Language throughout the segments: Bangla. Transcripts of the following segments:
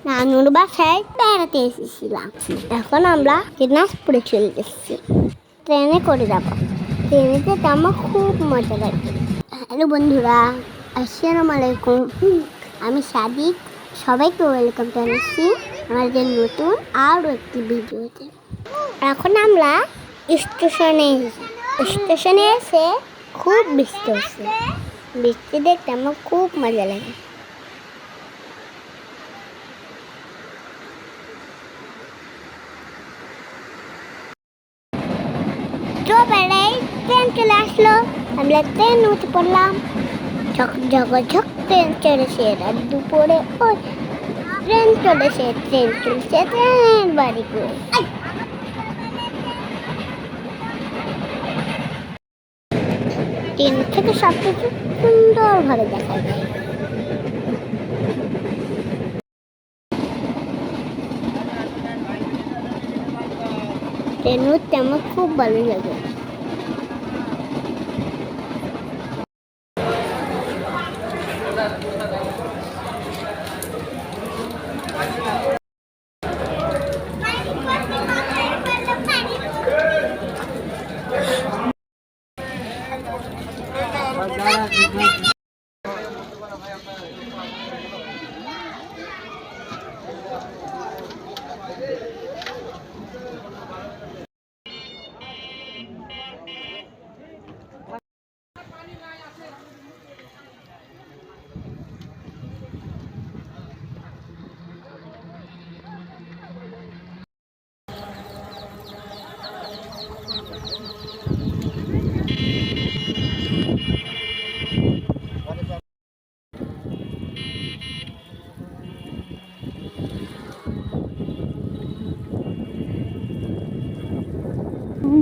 নানুর বাসায় বেড়াতে এসেছিলাম। এখন আমরা দিনাজপুরে চলে এসেছি। ট্রেনে করে যাব। ট্রেনে যেতে আমার খুব মজা লাগে। হ্যালো বন্ধুরা, আসসালামু আলাইকুম। আমি সাদিক। সবাইকে ওয়েলকাম জানাচ্ছি আমাদের নতুন আরও একটি ভিডিওতে। এখন আমরা স্টেশনে এসে খুব বৃষ্টি হচ্ছে। বৃষ্টি দেখতে আমার খুব মজা লাগে। ট্রেন চলে আসলো। আমরা ট্রেন উঠে পড়লাম। ঝক ট্রেন চলেছে। রাত দুপুরে ওই ট্রেন চলেছে। ট্রেন বাড়ি করে ট্রেন থেকে সব কিছু সুন্দরভাবে দেখা যায়। ট্রেন উঠতে আমার খুব ভালো লাগে।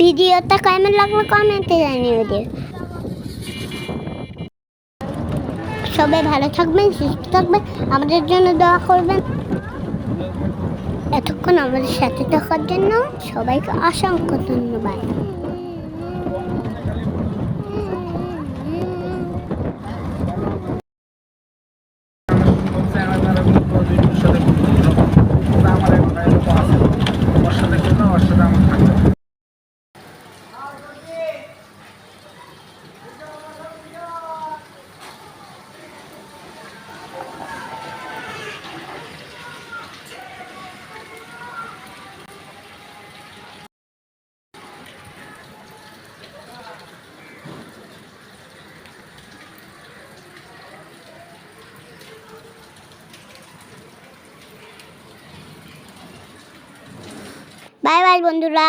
ভিডিওটা কেমন লাগলো কমেন্টে জানিয়ে দিন। সবাই ভালো থাকবেন, সুস্থ থাকবেন, আমাদের জন্য দোয়া করবেন। এতক্ষণ আমাদের সাথে থাকার জন্য সবাইকে অসংখ্য ধন্যবাদ। বাই বাই বন্ধুরা।